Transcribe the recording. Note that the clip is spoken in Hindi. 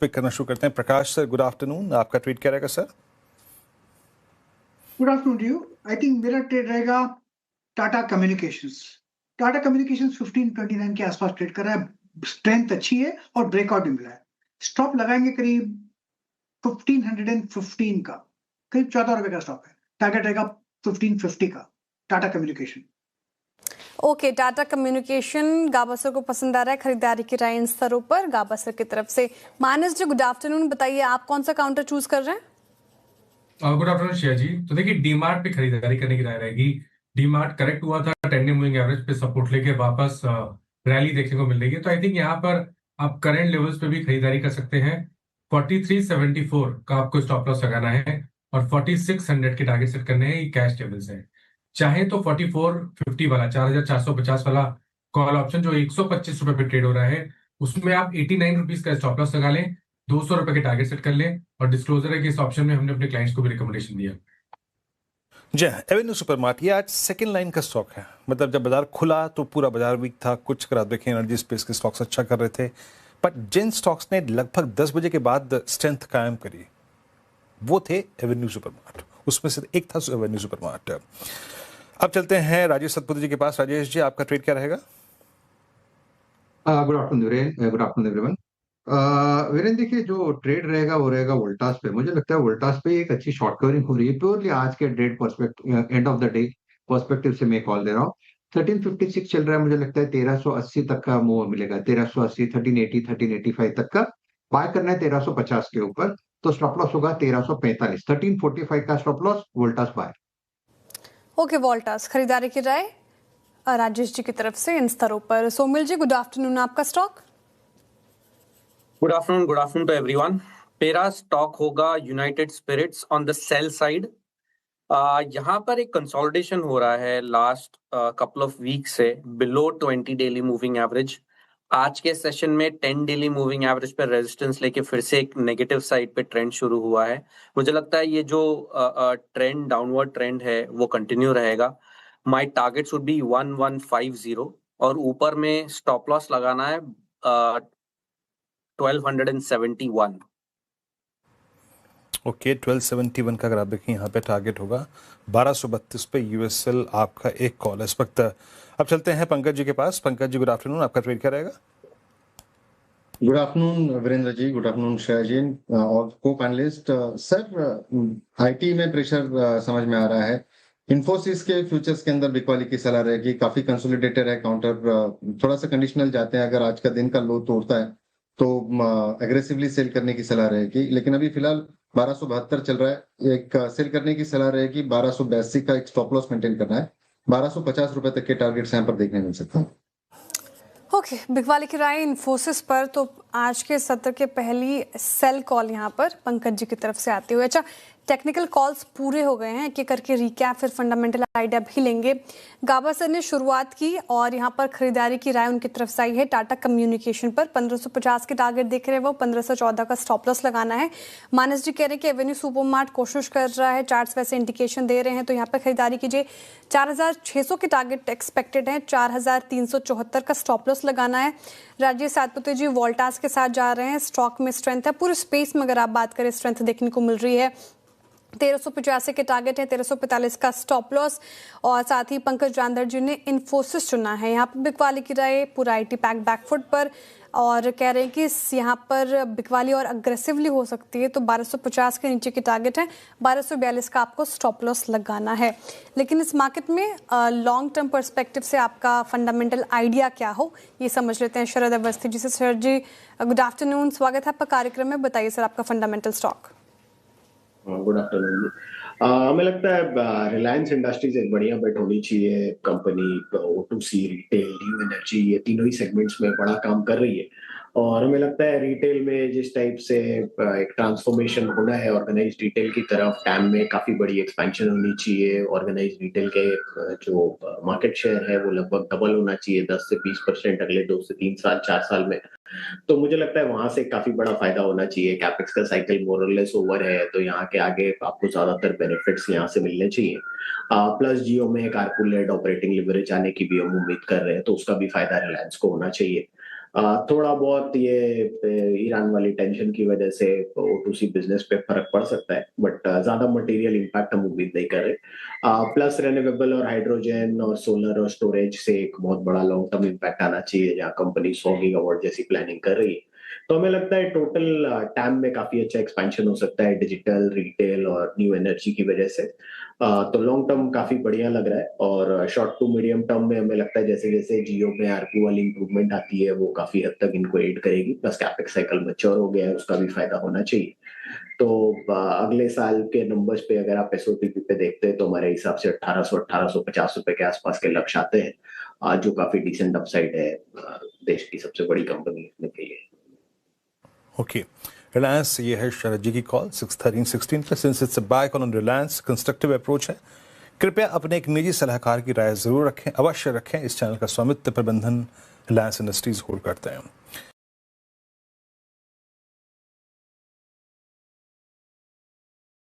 पिक करना शुरू करते हैं। Prakash sir, good afternoon. आपका ट्वीट क्या रहेगा sir? Good afternoon to you. I think मेरा ट्रेड रहेगा टाटा कम्युनिकेशंस। टाटा कम्युनिकेशंस 1529 के आसपास ट्रेड कर रहा है, स्ट्रेंथ अच्छी है और ब्रेकआउट भी मिला है। स्टॉप लगाएंगे करीब 1515 का, करीब 14 रुपए का स्टॉप है। टारगेट रहेगा 1550 का Tata communication. Okay, Tata communication Gaba को पसंद आ रहा है, खरीदारी की राय इन स्तरों पर गाबा की तरफ से। मानस जी, गुड आफ्टरनून। बताइए आप कौन सा काउंटर चूज कर रहे हैं? गुड आफ्टरनून श्रेया जी। तो देखिए, डीमार्ट पे खरीदारी करने की राय रहेगी। डीमार्ट करेक्ट हुआ था, 10 डे मूविंग एवरेज पे सपोर्ट लेके वापस रैली देखने को मिल रही है। तो आई थिंक यहाँ पर आप करंट लेवल्स पे भी खरीदारी कर सकते हैं। 4374 का आपको स्टॉप लॉस लगाना है और 4600 के टारगेट सेट करने हैं। ये कैश लेवल्स है। चाहे तो 4450 वाला 4450 वाला कॉल ऑप्शन जो 125 रुपए पे ट्रेड हो रहा है, उसमें आप 89 रुपीज का स्टॉप लॉस लगा लें, 200 रुपए के टारगेट सेट कर लें। और डिस्क्लोजर है कि इस ऑप्शन में हमने अपने क्लाइंट्स को भी रिकमेंडेशन दिया। जी, एवेन्यू सुपरमार्ट ये आज सेकंड लाइन का स्टॉक है। मतलब जब बाजार खुला तो पूरा बाजार वीक था, कुछ अगर आप देखें एनर्जी स्पेस के स्टॉक्स अच्छा कर रहे थे, बट जिन स्टॉक्स ने लगभग 10 बजे के बाद स्ट्रेंथ कायम करी वो थे एवेन्यू सुपरमार्ट। उसमें से एक था एवेन्यू सुपरमार्ट। अब चलते हैं राजेश सतपथी जी के पास। राजेश जी, आपका ट्रेड क्या रहेगा? Good afternoon, good afternoon everyone. Viren, देखिए जो ट्रेड रहेगा वो रहेगा वोल्टास पे। मुझे लगता है वोल्टास पे एक अच्छी शॉर्ट कवरिंग हो रही है। प्योरली आज के date perspective, end of the day perspective से मैं कॉल दे रहा हूँ। 1356 चल रहा है, मुझे लगता है 1380 तक का मूव मिलेगा। 1380, 1380, 1385 तक का बाय करना है 1350 के ऊपर। तो स्टॉप लॉस होगा 1345, 1345 का stop loss, Voltas buy. Okay, Voltas खरीदारी की राय राजेश जी की तरफ से इन स्तरों पर। Somil ji, good afternoon. आपका stock? Good afternoon to everyone. मेरा स्टॉक होगा United Spirits on the sell side. यहाँ पर एक कंसोलिडेशन हो रहा है लास्ट कपल ऑफ वीक से बिलो 20 डेली मूविंग एवरेज। आज के सेशन में 10 डेली मूविंग एवरेज पे रेजिस्टेंस लेके फिर से एक नेगेटिव साइड पे ट्रेंड शुरू हुआ है। मुझे लगता है ये जो ट्रेंड, डाउनवर्ड ट्रेंड है, वो कंटिन्यू रहेगा। माय टारगेट्स वुड बी 1150 और ऊपर में स्टॉप लॉस लगाना है 1271। ओके, 1271 का अगर आप देखें यहाँ पे टारगेट होगा 1232 पे। यूएसएल आपका एक कॉल है इस वक्त। अब चलते हैं पंकज जी के पास। Pankaj ji, good afternoon. आपका ट्रेड क्या रहेगा? Good afternoon Virendra ji, good afternoon Shreya जी और को पैनलिस्ट। सर, आईटी में प्रेशर समझ में आ रहा है। इन्फोसिस के फ्यूचर्स के अंदर बिकवाली की सलाह रहेगी। काफी कंसोलिडेटेड है काउंटर, थोड़ा सा कंडीशनल जाते हैं। अगर आज का दिन का लो तोड़ता है तो एग्रेसिवली सेल करने की सलाह रहेगी। लेकिन अभी फिलहाल 1272 चल रहा है, एक सेल करने की सलाह रहेगी। 1282 का एक स्टॉप लॉस मेंटेन करना है। 1250 रुपए तक के टारगेट्स यहाँ पर देखने मिल सकते हैं। ओके, बिकवाली की राय इन्फोसिस पर। तो आज के सत्र के पहली सेल कॉल यहाँ पर पंकज जी की तरफ से आती हुई। अच्छा, टेक्निकल कॉल्स पूरे हो गए हैं, एक करके रिकैप, फिर फंडामेंटल आइडिया भी लेंगे। गाबा सर ने शुरुआत की और यहाँ पर खरीदारी की राय उनकी तरफ से आई है टाटा कम्युनिकेशन पर। 1550 के टारगेट देख रहे हैं वो, 1514 का स्टॉप लॉस लगाना है। मानस जी कह रहे हैं कि एवेन्यू सुपरमार्ट कोशिश कर रहा है, चार्ट्स वैसे इंडिकेशन दे रहे हैं, तो यहाँ पर खरीदारी कीजिए। 4600 के टारगेट एक्सपेक्टेड है, 4374 का स्टॉप लॉस लगाना है। राजेश सातपुते जी वोल्टास के साथ जा रहे हैं। स्टॉक में स्ट्रेंथ है, पूरे स्पेस में अगर आप बात करें स्ट्रेंथ देखने को मिल रही है। 1385 के टारगेट है, 1345 का स्टॉप लॉस। और साथ ही पंकज जानदर जी ने इन्फोसिस चुना है। यहाँ पर बिकवाली की राय पूरा आईटी पैक बैकफुट पर और कह रहे हैं कि यहाँ पर बिकवाली और अग्रेसिवली हो सकती है। तो 1250 के नीचे की टारगेट है, 1242 का आपको स्टॉप लॉस लगाना है। लेकिन इस मार्केट में लॉन्ग टर्म पर्सपेक्टिव से आपका फंडामेंटल आइडिया क्या हो, ये समझ लेते हैं शरद अवस्थी जी से। सर जी, गुड आफ्टरनून, स्वागत है आपका कार्यक्रम में। बताइए सर आपका फंडामेंटल स्टॉक। Good afternoon. हमें लगता है रिलायंस इंडस्ट्रीज एक बढ़िया बेट होनी चाहिए। Company O2C, retail, new energy, ये तीनों ही सेगमेंट्स में बड़ा काम कर रही है। और हमें लगता है रिटेल में जिस टाइप से एक ट्रांसफॉर्मेशन होना है ऑर्गेनाइज्ड रिटेल की तरफ, टैम में काफी बड़ी एक्सपेंशन होनी चाहिए। ऑर्गेनाइज्ड रिटेल के जो मार्केट शेयर है वो लगभग डबल होना चाहिए, 10 से 20% अगले 2 से 3 साल 4 साल में। तो मुझे लगता है वहां से काफी बड़ा फायदा होना चाहिए। कैपेक्स का साइकिल मोरलेस ओवर है, तो यहाँ के आगे आपको ज्यादातर बेनिफिट्स यहाँ से मिलने चाहिए। प्लस जियो में कारपूल लेड ऑपरेटिंग लिवरेज आने की भी हम उम्मीद कर रहे हैं, तो उसका भी फायदा रिलायंस को होना चाहिए। थोड़ा बहुत ये ईरान वाली टेंशन की वजह से O2C बिजनेस पे फर्क पड़ सकता है, बट ज्यादा मटेरियल इम्पैक्ट हम उम्मीद नहीं कर रहे। प्लस रिन्यूएबल और हाइड्रोजन और सोलर और स्टोरेज से एक बहुत बड़ा लॉन्ग टर्म इम्पैक्ट आना चाहिए, जहाँ कंपनी 100 गीगावाट जैसी प्लानिंग कर रही है। तो हमें लगता है टोटल टैम में काफी अच्छा एक्सपेंशन हो सकता है डिजिटल, रिटेल और न्यू एनर्जी की वजह से। तो लॉन्ग टर्म काफी बढ़िया लग रहा है, और शॉर्ट टू मीडियम टर्म में हमें लगता है जैसे जैसे जियो में आरपू वाली इंप्रूवमेंट आती है वो काफी हद तक इनको एड करेगी। प्लस कैपेक्स साइकिल मैच्योर हो गया है, उसका भी फायदा होना चाहिए। तो अगले साल के नंबर्स पे अगर आप एसओटीपी पे देखते हैं तो हमारे हिसाब से 1850 रुपए के आसपास के लक्ष्य आते हैं, जो काफी डिसेंट अपसाइड है देश की सबसे बड़ी कंपनी के लिए। ओके, रिलायंस ये है शरद जी की कॉल 613-16 पे। Since it's a buy call on Reliance, constructive approach है। कृपया अपने एक निजी सलाहकार की राय जरूर रखें, अवश्य रखें। इस चैनल का स्वामित्व प्रबंधन रिलायंस इंडस्ट्रीज होल्ड करते हैं।